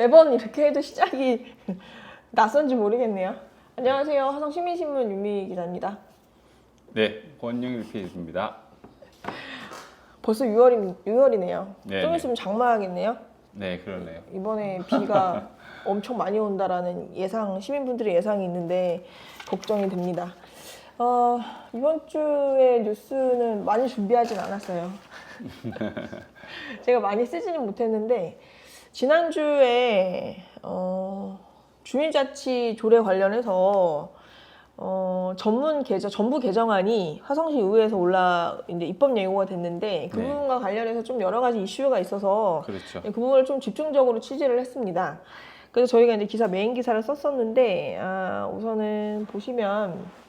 매번 이렇게 해도 시작이 낯선지 모르겠네요. 안녕하세요. 화성시민신문 윤미 기자입니다. 네, 권영일 PD입니다. 벌써 6월이네요. 네, 좀 네. 있으면 장마하겠네요. 네, 그러네요. 이번에 비가 엄청 많이 온다라는 시민분들의 예상이 있는데 걱정이 됩니다. 이번 주의 뉴스는 많이 준비하진 않았어요. 제가 많이 쓰지는 못했는데 지난주에 주민자치 조례 관련해서 전부 개정안이 화성시 의회에서 이제 입법 예고가 됐는데 그 네. 부분과 관련해서 좀 여러 가지 이슈가 있어서 그렇죠. 그 부분을 좀 집중적으로 취재를 했습니다. 그래서 저희가 이제 메인 기사를 썼었는데 우선은 보시면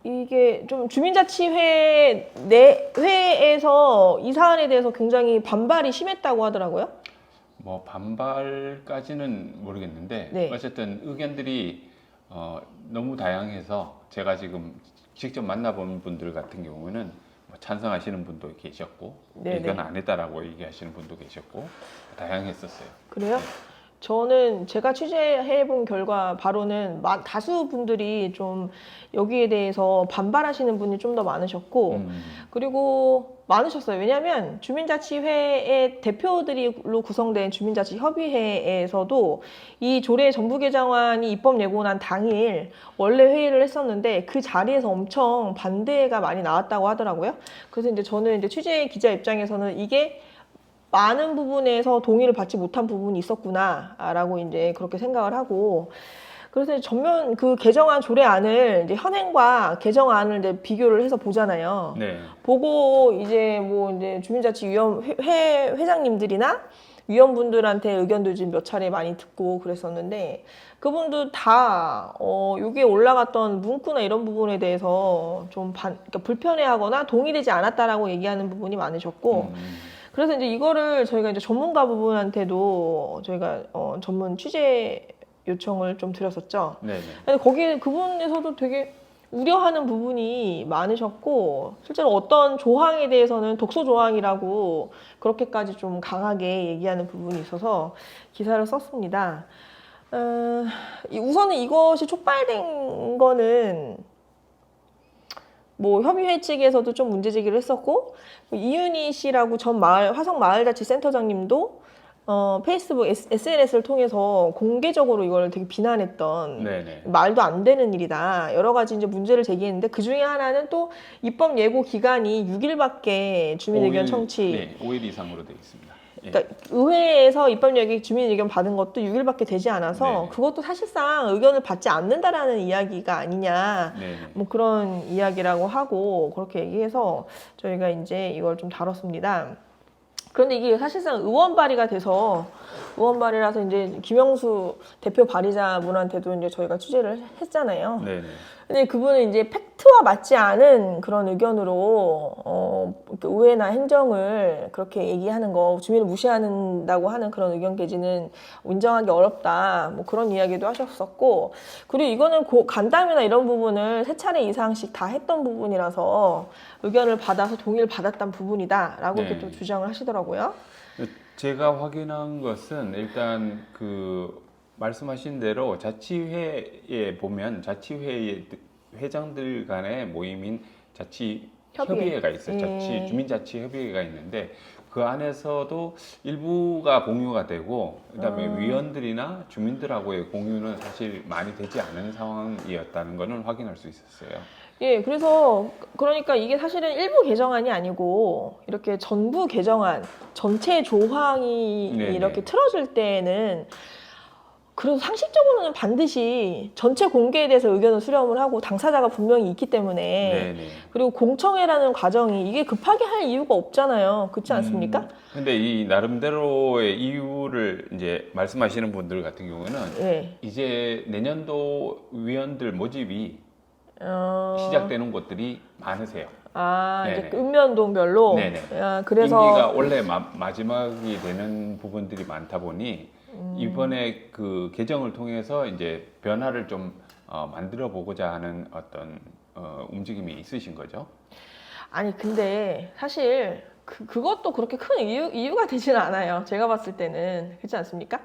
이게 좀 주민자치회 내회에서 이 사안에 대해서 굉장히 반발이 심했다고 하더라고요. 뭐 반발까지는 모르겠는데 네. 어쨌든 의견들이 너무 다양해서 제가 지금 직접 만나본 분들 같은 경우는 뭐 찬성하시는 분도 계셨고 네네. 의견 안 했다라고 얘기하시는 분도 계셨고 다양했었어요. 그래요? 저는 제가 취재해본 결과 바로는 다수 분들이 좀 여기에 대해서 반발하시는 분이 좀 더 많으셨고 그리고 많으셨어요. 왜냐하면 주민자치회의 대표들로 구성된 주민자치협의회에서도 이 조례 전부 개정안이 입법 예고난 당일 원래 회의를 했었는데 그 자리에서 엄청 반대가 많이 나왔다고 하더라고요. 그래서 이제 저는 이제 취재 기자 입장에서는 이게 많은 부분에서 동의를 받지 못한 부분이 있었구나라고 이제 그렇게 생각을 하고 그래서 전면 그 개정안 조례안을 이제 현행과 개정안을 이제 비교를 해서 보잖아요. 네. 보고 이제 이제 주민자치위원 회장님들이나 위원분들한테 의견도 지금 몇 차례 많이 듣고 그랬었는데 그분도 다 여기에 올라갔던 문구나 이런 부분에 대해서 좀 그러니까 불편해하거나 동의되지 않았다라고 얘기하는 부분이 많으셨고. 그래서 이제 이거를 저희가 이제 전문가 부분한테도 저희가 전문 취재 요청을 좀 드렸었죠. 네. 근데 거기에 그분에서도 되게 우려하는 부분이 많으셨고 실제로 어떤 조항에 대해서는 독소 조항이라고 그렇게까지 좀 강하게 얘기하는 부분이 있어서 기사를 썼습니다. 우선은 이것이 촉발된 거는 뭐 협의회 측에서도 좀 문제 제기를 했었고 이윤희 씨라고 전 화성 마을자치센터장님도 페이스북 SNS를 통해서 공개적으로 이걸 되게 비난했던 네네. 말도 안 되는 일이다. 여러 가지 이제 문제를 제기했는데 그 중에 하나는 또 입법 예고 기간이 6일밖에 주민 의견 청취. 네, 5일 이상으로 되어 있습니다. 예. 그러니까 의회에서 입법 예고 주민 의견 받은 것도 6일밖에 되지 않아서 네네. 그것도 사실상 의견을 받지 않는다라는 이야기가 아니냐. 네. 뭐 그런 이야기라고 하고 그렇게 얘기해서 저희가 이제 이걸 좀 다뤘습니다. 그런데 이게 사실상 의원 발의가 돼서 의원 발의라서 이제 김영수 대표 발의자분한테도 이제 저희가 취재를 했잖아요. 네. 근데 그분은 이제 팩트와 맞지 않은 그런 의견으로 의회나 행정을 그렇게 얘기하는 거 주민을 무시한다고 하는 그런 의견 개진은 인정하기 어렵다 뭐 그런 이야기도 하셨었고 그리고 이거는 간담회나 이런 부분을 3차례 이상씩 다 했던 부분이라서 의견을 받아서 동의를 받았던 부분이다라고 이렇게 좀 주장을 하시더라고요. 제가 확인한 것은 일단 그 말씀하신 대로 자치회에 보면 자치회의 회장들 간의 모임인 자치협의회가 있어요. 주민자치협의회가 있는데 그 안에서도 일부가 공유가 되고 그다음에 위원들이나 주민들하고의 공유는 사실 많이 되지 않은 상황이었다는 것은 확인할 수 있었어요. 예, 그래서 그러니까 이게 사실은 일부 개정안이 아니고 이렇게 전부 개정안 전체 조항이 네네. 이렇게 틀어질 때에는 그래도 상식적으로는 반드시 전체 공개에 대해서 의견을 수렴을 하고 당사자가 분명히 있기 때문에 네네. 그리고 공청회라는 과정이 이게 급하게 할 이유가 없잖아요. 그렇지 않습니까? 근데 이 나름대로의 이유를 이제 말씀하시는 분들 같은 경우는 예. 이제 내년도 위원들 모집이 어, 시작되는 곳들이 많으세요. 이제 네네. 그 읍면동별로. 네네. 그래서 임기가 원래 마지막이 되는 부분들이 많다 보니 이번에 그 개정을 통해서 이제 변화를 좀 만들어 보고자 하는 어떤 움직임이 있으신 거죠? 아니 근데 사실 그것도 그렇게 큰 이유가 되지는 않아요. 제가 봤을 때는. 그렇지 않습니까?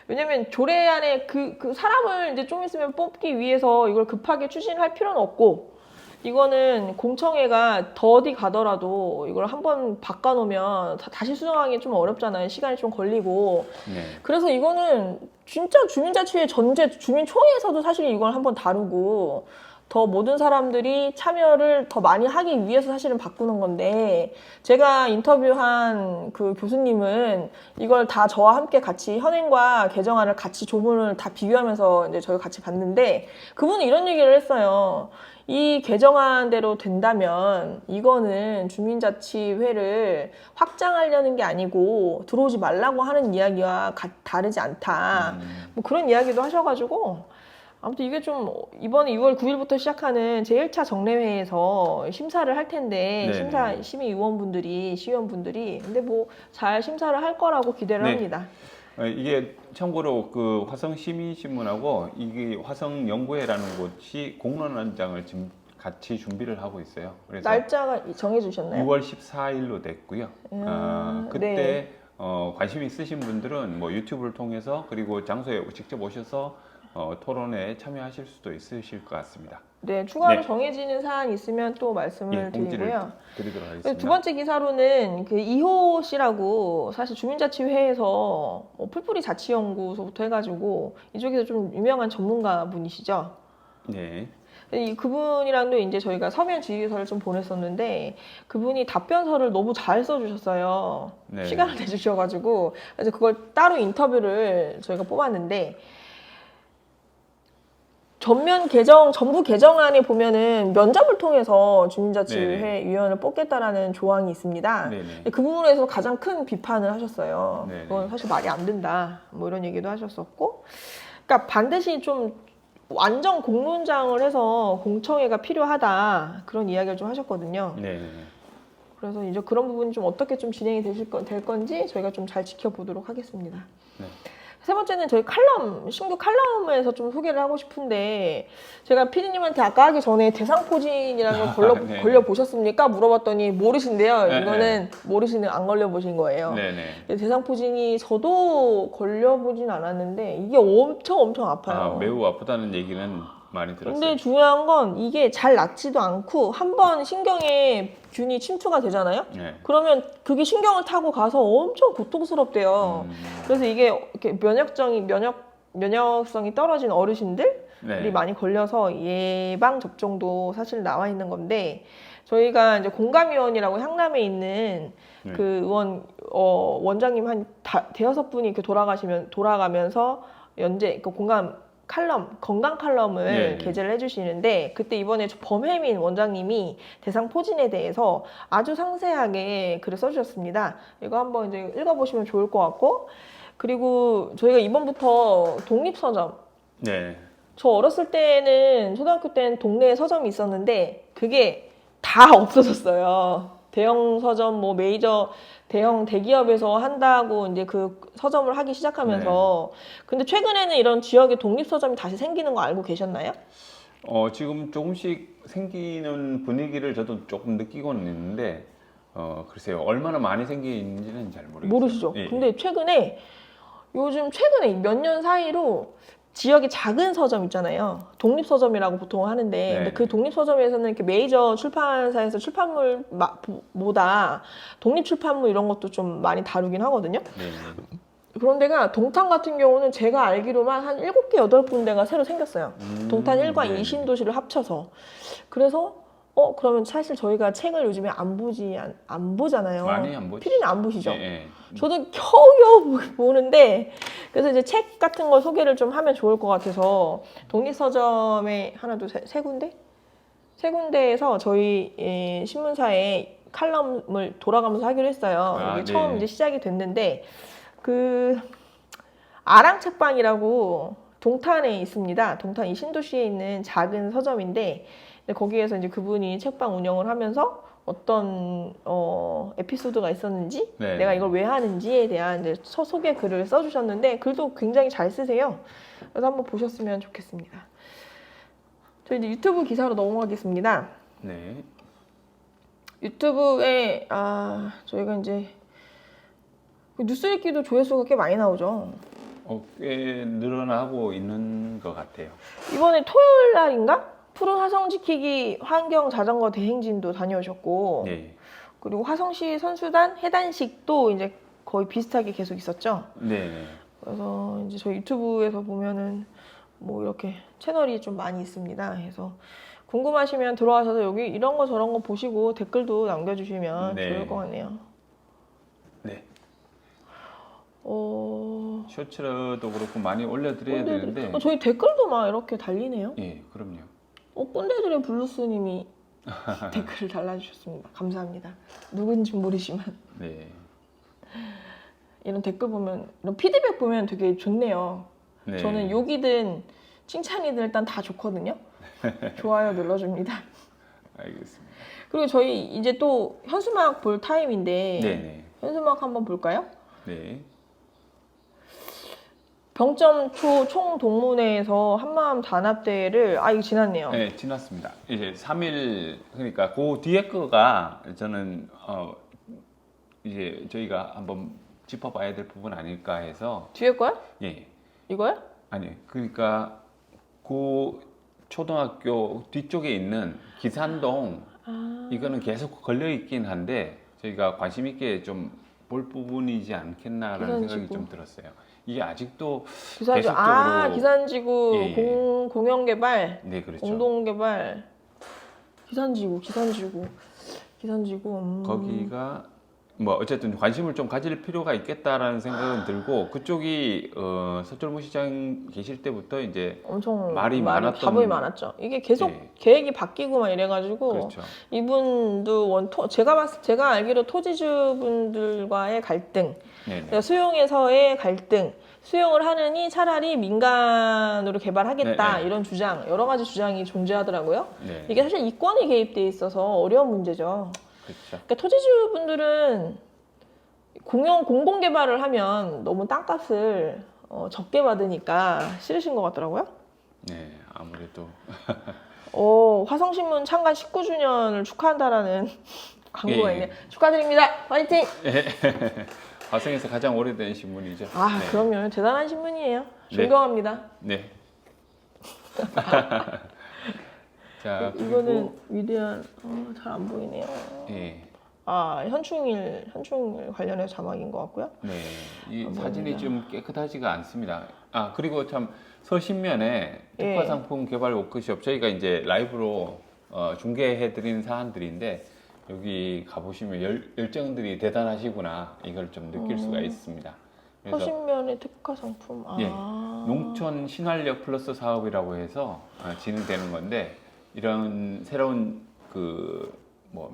왜냐면 조례 안에 그 사람을 이제 좀 있으면 뽑기 위해서 이걸 급하게 추진할 필요는 없고, 이거는 공청회가 더디 가더라도 이걸 한번 바꿔놓으면 다시 수정하기 좀 어렵잖아요. 시간이 좀 걸리고. 네. 그래서 이거는 진짜 주민자치회 전제 주민총회에서도 사실 이걸 한번 다루고, 더 모든 사람들이 참여를 더 많이 하기 위해서 사실은 바꾸는 건데, 제가 인터뷰한 그 교수님은 이걸 다 저와 함께 같이 현행과 개정안을 같이 조문을 다 비교하면서 이제 저희 같이 봤는데, 그분은 이런 얘기를 했어요. 이 개정안대로 된다면 이거는 주민자치회를 확장하려는 게 아니고 들어오지 말라고 하는 이야기와 다르지 않다. 뭐 그런 이야기도 하셔가지고, 아무튼 이게 좀 이번에 6월 9일부터 시작하는 제1차 정례회에서 심사를 할 텐데, 네네. 시의원분들이 근데 뭐 잘 심사를 할 거라고 기대를 네. 합니다. 이게 참고로 그 화성 시민신문하고 이게 화성 연구회라는 곳이 공론화장을 지금 같이 준비를 하고 있어요. 그래서 날짜가 정해주셨나요? 6월 14일로 됐고요. 그때 네. 관심 있으신 분들은 뭐 유튜브를 통해서 그리고 장소에 직접 오셔서 토론에 참여하실 수도 있으실 것 같습니다. 네, 추가로 네. 정해지는 사안 있으면 또 말씀을 공지를 드리고요. 드리도록 하겠습니다. 두 번째 기사로는 그 이호 씨라고, 사실 주민자치회에서 풀뿌리 자치연구소부터 해가지고 이쪽에서 좀 유명한 전문가 분이시죠. 네. 그분이랑도 이제 저희가 서면 질의서를 좀 보냈었는데, 그분이 답변서를 너무 잘 써주셨어요. 네. 시간을 내주셔가지고. 그래서 그걸 따로 인터뷰를 저희가 뽑았는데, 전부 개정안에 보면은 면접을 통해서 주민자치회 위원을 뽑겠다라는 조항이 있습니다. 네네. 그 부분에서 가장 큰 비판을 하셨어요. 네네. 그건 사실 말이 안 된다. 뭐 이런 얘기도 하셨었고. 그러니까 반드시 좀 완전 공론장을 해서 공청회가 필요하다. 그런 이야기를 좀 하셨거든요. 네. 그래서 이제 그런 부분이 좀 어떻게 좀 진행이 될 건지 저희가 좀 잘 지켜보도록 하겠습니다. 네. 세 번째는 저희 신규 칼럼에서 좀 소개를 하고 싶은데, 제가 피디님한테 아까 하기 전에 대상포진이라는 걸 네. 걸려보셨습니까? 물어봤더니 모르신대요. 네, 이거는 안 걸려보신 거예요. 네네. 대상포진이 저도 걸려보진 않았는데 이게 엄청 아파요. 매우 아프다는 얘기는 많이 들었어요. 근데 중요한 건 이게 잘 낫지도 않고 한번 신경에 균이 침투가 되잖아요. 네. 그러면 그게 신경을 타고 가서 엄청 고통스럽대요. 그래서 이게 이렇게 면역성이 떨어진 어르신들이 네. 많이 걸려서 예방 접종도 사실 나와 있는 건데, 저희가 이제 공감위원이라고 향남에 있는 네. 그 원장님 한 대여섯 분이 이렇게 돌아가면서 그 건강 칼럼을 네. 게재를 해주시는데, 그때 이번에 범혜민 원장님이 대상포진에 대해서 아주 상세하게 글을 써주셨습니다. 이거 한번 이제 읽어보시면 좋을 것 같고, 그리고 저희가 이번부터 독립서점, 네. 저 어렸을 때는, 초등학교 때는 동네에 서점이 있었는데 그게 다 없어졌어요. 대형 서점, 뭐 메이저 대형 대기업에서 한다고 이제 그 서점을 하기 시작하면서. 근데 최근에는 이런 지역의 독립 서점이 다시 생기는 거 알고 계셨나요? 지금 조금씩 생기는 분위기를 저도 조금 느끼고는 있는데, 글쎄요, 얼마나 많이 생기는지는 잘 모르겠어요. 모르시죠? 예. 근데 최근에 몇 년 사이로 지역의 작은 서점 있잖아요. 독립 서점이라고 보통 하는데, 네. 근데 그 독립 서점에서는 이렇게 메이저 출판사에서 출판물보다 독립 출판물 이런 것도 좀 많이 다루긴 하거든요. 네. 그런 데가 동탄 같은 경우는 제가 알기로만 한 7개, 8군데가 새로 생겼어요. 동탄 1과 네. 2신도시를 합쳐서. 그래서 그러면 사실 저희가 책을 요즘에 안 보잖아요. 많이 안 보시죠? 피디는 안 보시죠? 예. 저도 겨우겨우 보는데, 그래서 이제 책 같은 걸 소개를 좀 하면 좋을 것 같아서 독립서점에 하나, 둘, 세 군데? 세 군데에서 저희 신문사에 칼럼을 돌아가면서 하기로 했어요. 이게 네. 처음 이제 시작이 됐는데, 그 아랑책방이라고 동탄에 있습니다. 동탄 이 신도시에 있는 작은 서점인데, 거기에서 이제 그분이 책방 운영을 하면서 어떤 에피소드가 있었는지, 네. 내가 이걸 왜 하는지에 대한 이제 소개 글을 써주셨는데, 글도 굉장히 잘 쓰세요. 그래서 한번 보셨으면 좋겠습니다. 저희 이제 유튜브 기사로 넘어가겠습니다. 네. 유튜브에 저희가 이제 뉴스 읽기도 조회수가 꽤 많이 나오죠. 꽤 늘어나고 있는 것 같아요. 이번에 토요일 날인가? 푸른 화성 지키기 환경 자전거 대행진도 다녀오셨고, 네. 그리고 화성시 선수단 해단식도 이제 거의 비슷하게 계속 있었죠. 네. 그래서 이제 저희 유튜브에서 보면은 뭐 이렇게 채널이 좀 많이 있습니다. 그래서 궁금하시면 들어와서 여기 이런 거 저런 거 보시고 댓글도 남겨주시면 네. 좋을 것 같네요. 네. 어... 쇼츠도 그렇고 많이 올려드려야 되는데. 저희 댓글도 막 이렇게 달리네요. 예, 그럼요. 꼰대들의 블루스님이 댓글을 달아주셨습니다. 감사합니다. 누군지 모르지만 네. 이런 댓글 보면, 이런 피드백 보면 되게 좋네요. 네. 저는 욕이든 칭찬이든 일단 다 좋거든요. 좋아요 눌러줍니다. 알겠습니다. 그리고 저희 이제 또 현수막 볼 타임인데 네네. 현수막 한번 볼까요? 네. 병점초 총동문회에서 한마음 단합대회를 이거 지났네요. 네, 지났습니다. 이제 3일 그러니까 그 뒤에 거가 저는 이제 저희가 한번 짚어봐야 될 부분 아닐까 해서. 뒤에 거야? 예. 이거야? 아니 그러니까 그 초등학교 뒤쪽에 있는 기산동 이거는 계속 걸려 있긴 한데 저희가 관심 있게 좀 볼 부분이지 않겠나라는 기산지구. 생각이 좀 들었어요. 이게 아직도 기산지구. 계속적으로 기산지구 예. 공영개발, 네, 그렇죠. 공동개발, 기산지구. 거기가 뭐 어쨌든 관심을 좀 가질 필요가 있겠다라는 생각은 들고 그쪽이 서철무 시장 계실 때부터 이제 엄청 말이 많았던 답이 많았죠. 이게 계속 예. 계획이 바뀌고 막 이래가지고 그렇죠. 이분도 제가 알기로 토지주분들과의 갈등, 네네. 그러니까 수용에서의 갈등, 수용을 하느니 차라리 민간으로 개발하겠다 네, 네. 이런 주장, 여러 가지 주장이 존재하더라고요. 네. 이게 사실 이권이 개입돼 있어서 어려운 문제죠. 그렇죠. 그러니까 토지주분들은 공공 개발을 하면 너무 땅값을 적게 싫으신 것 같더라고요. 네, 아무래도 화성신문 창간 19주년을 축하한다라는 광고가 예, 있네요. 축하드립니다. 화이팅! 화성에서 가장 오래된 신문이죠. 네. 그럼요. 대단한 신문이에요. 네. 존경합니다. 네. 자, 이거는 위대한 잘 안 보이네요. 예. 현충일 관련해서 자막인 것 같고요. 네, 이 안 사진이 보입니다. 좀 깨끗하지가 않습니다. 그리고 참 서신면에 예. 특화상품 개발 워크숍 저희가 이제 라이브로 중계해드린 사안들인데 여기 가보시면 열정들이 대단하시구나 이걸 좀 느낄 수가 있습니다. 그래서 서신면의 특화 상품. 예, 농촌 신활력 플러스 사업이라고 해서 진행되는 건데 이런 새로운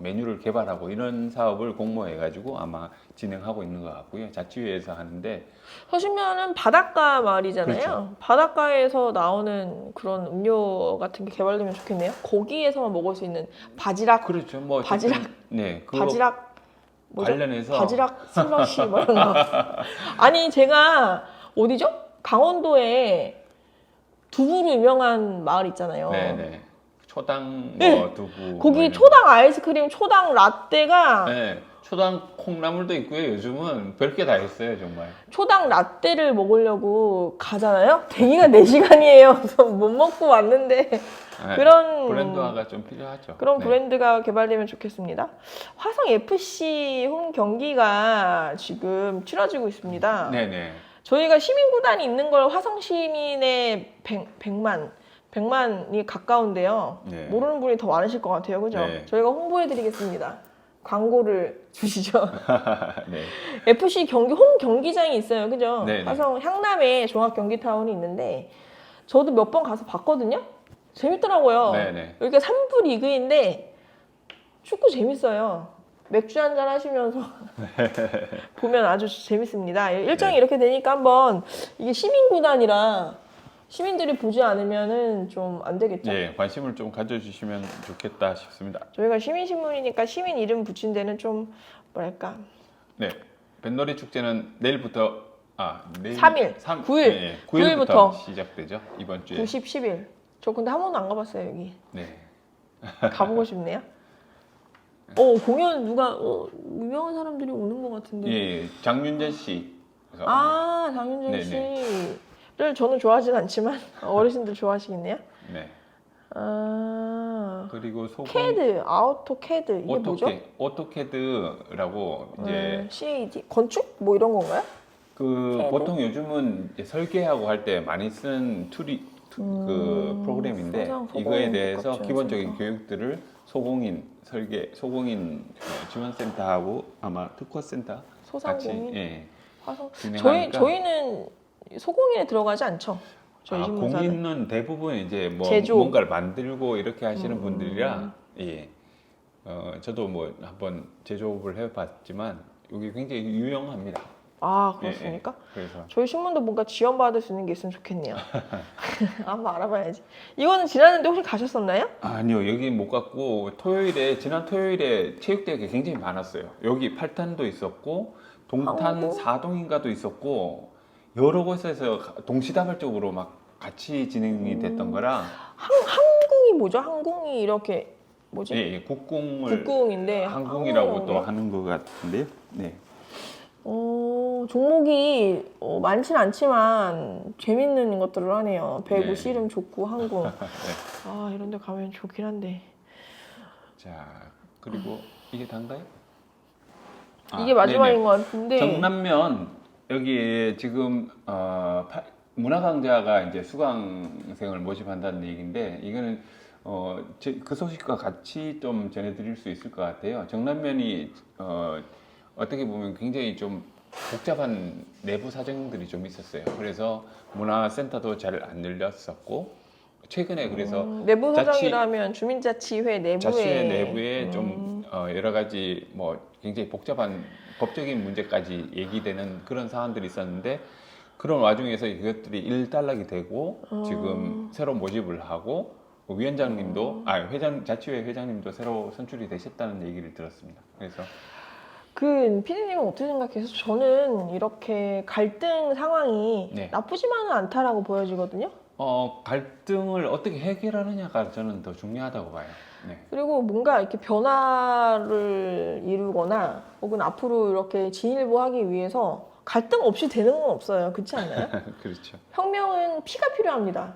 메뉴를 개발하고 이런 사업을 공모해가지고 아마 진행하고 있는 것 같고요. 자치회에서 하는데 서신면은 바닷가 마을이잖아요. 그렇죠. 바닷가에서 나오는 그런 음료 같은 게 개발되면 좋겠네요. 거기에서만 먹을 수 있는 바지락, 그렇죠. 뭐 바지락, 어쨌든, 네, 그거 바지락 뭐죠? 관련해서 바지락 슬러시 뭐 이런 거. 아니 제가 어디죠? 강원도에 두부로 유명한 마을 있잖아요. 네네 초당 네. 두부 거기 이런 초당 아이스크림, 초당 라떼가 거. 네, 초당 콩나물도 있고요. 요즘은 별게 다 있어요, 정말. 초당 라떼를 먹으려고 가잖아요. 대기가 4시간이에요. 그래서 못 먹고 왔는데 네, 그런 브랜드화가 좀 필요하죠. 그런 네. 브랜드가 개발되면 좋겠습니다. 화성 FC 홈 경기가 지금 치러지고 있습니다. 네네. 저희가 시민구단이 있는 걸 화성 시민의 100만이 가까운데요. 네. 모르는 분이 더 많으실 것 같아요. 그죠? 네. 저희가 홍보해드리겠습니다. 광고를 주시죠. 네. FC 홈 경기장이 있어요. 그죠? 네네. 화성 향남에 종합경기타운이 있는데 저도 몇 번 가서 봤거든요. 재밌더라고요. 네네. 여기가 3부 리그인데 축구 재밌어요. 맥주 한잔 하시면서 보면 아주 재밌습니다. 일정이 네. 이렇게 되니까 한번 이게 시민구단이라 시민들이 보지 않으면은 좀 안 되겠죠. 네, 관심을 좀 가져주시면 좋겠다 싶습니다. 저희가 시민신문이니까 시민 이름 붙인 데는 좀 뭐랄까 네, 뱃놀이 축제는 내일부터 내일 3일, 9일, 네, 9일부터 9일부터 시작되죠. 이번 주에. 90, 10일. 저 근데 한 번도 안 가봤어요 여기. 네. 가보고 싶네요. 공연 누가 유명한 사람들이 오는 것 같은데. 예, 장윤정 씨. 장윤정 네네. 씨를 저는 좋아하진 않지만 어르신들 좋아하시겠네요. 네. 그리고 소금 캐드, 아우토캐드 이게 뭐죠? 오토캐드라고 이제 CAD 건축 뭐 이런 건가요? 그 캐드? 보통 요즘은 이제 설계하고 할 때 많이 쓰는 그 프로그램인데 소상 소공 이거에 대해서 복합 기본적인 지원센터. 교육들을 소공인 지원센터하고 아마 특화센터 같이 소상공인, 화성. 진행하니까 저희는 소공인에 들어가지 않죠. 저희 신문사는. 공인은 대부분 이제 뭐 제조. 뭔가를 만들고 이렇게 하시는 분들이라 예. 저도 뭐 한번 제조업을 해봤지만 여기 굉장히 유용합니다. 그렇습니까? 그래서 저희 신문도 뭔가 지원받을 수 있는 게 있으면 좋겠네요. 한번 알아봐야지. 이거는 지났는데 혹시 가셨었나요? 아니요, 여기 못 갔고 지난 토요일에 체육대회가 굉장히 많았어요. 여기 8탄도 있었고 동탄 한국? 4동인가도 있었고 여러 곳에서 동시다발적으로 막 같이 진행이 됐던 거라 항공이 뭐죠? 항공이 이렇게 뭐지? 예, 국궁을 국궁인데 항공이라고 또 항공이라고 하는 것 같은데요. 네. 종목이 많진 않지만 재밌는 것들을 하네요. 배구, 네. 씨름, 족구, 항공. 네. 이런 데 가면 좋긴 한데. 자, 그리고 이게 단가요? 이게 마지막인 네네. 것 같은데. 정남면 여기에 지금 문화강좌가 이제 수강생을 모집한다는 얘기인데 이거는 그 소식과 같이 좀 전해드릴 수 있을 것 같아요. 정남면이 어떻게 보면 굉장히 좀 복잡한 내부 사정들이 좀 있었어요. 그래서 문화센터도 잘 안 열렸었고 최근에 그래서 내부 사정이라면 주민자치회 내부에. 자치회 내부에 좀 여러 가지 뭐 굉장히 복잡한 법적인 문제까지 얘기되는 그런 사안들이 있었는데 그런 와중에서 이것들이 일단락이 되고 지금 새로 모집을 하고 위원장님도 자치회 회장님도 새로 선출이 되셨다는 얘기를 들었습니다. 그래서 피디님은 어떻게 생각해서? 저는 이렇게 갈등 상황이 네. 나쁘지만은 않다라고 보여지거든요. 갈등을 어떻게 해결하느냐가 저는 더 중요하다고 봐요. 네. 그리고 뭔가 이렇게 변화를 이루거나 혹은 앞으로 이렇게 진일보하기 위해서 갈등 없이 되는 건 없어요. 그렇지 않나요? 그렇죠. 혁명은 피가 필요합니다.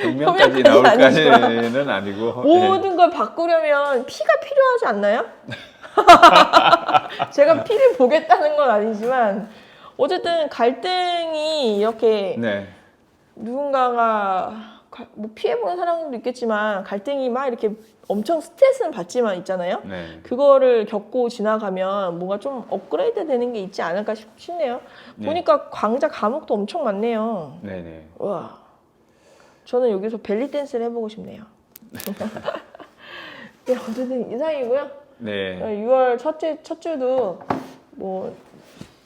혁명까지 나올까지는 아니고 모든 걸 바꾸려면 피가 필요하지 않나요? 제가 피를 보겠다는 건 아니지만 어쨌든 갈등이 이렇게 네. 누군가가 뭐 피해보는 사람도 있겠지만 갈등이 막 이렇게 엄청 스트레스는 받지만 있잖아요. 네. 그거를 겪고 지나가면 뭔가 좀 업그레이드 되는 게 있지 않을까 싶네요. 네. 보니까 광자 과목도 엄청 많네요. 네네. 와, 저는 여기서 벨리 댄스를 해보고 싶네요. 네, 어쨌든 이상이고요. 네. 6월 첫 주도 뭐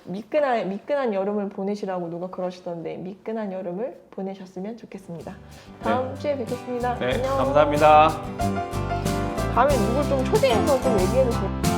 미끈한 여름을 보내시라고 누가 그러시던데 미끈한 여름을 보내셨으면 좋겠습니다. 다음 주에 뵙겠습니다. 네, 안녕. 감사합니다. 다음에 누굴 좀 초대해서 좀 얘기해도 좋을 것 같아요.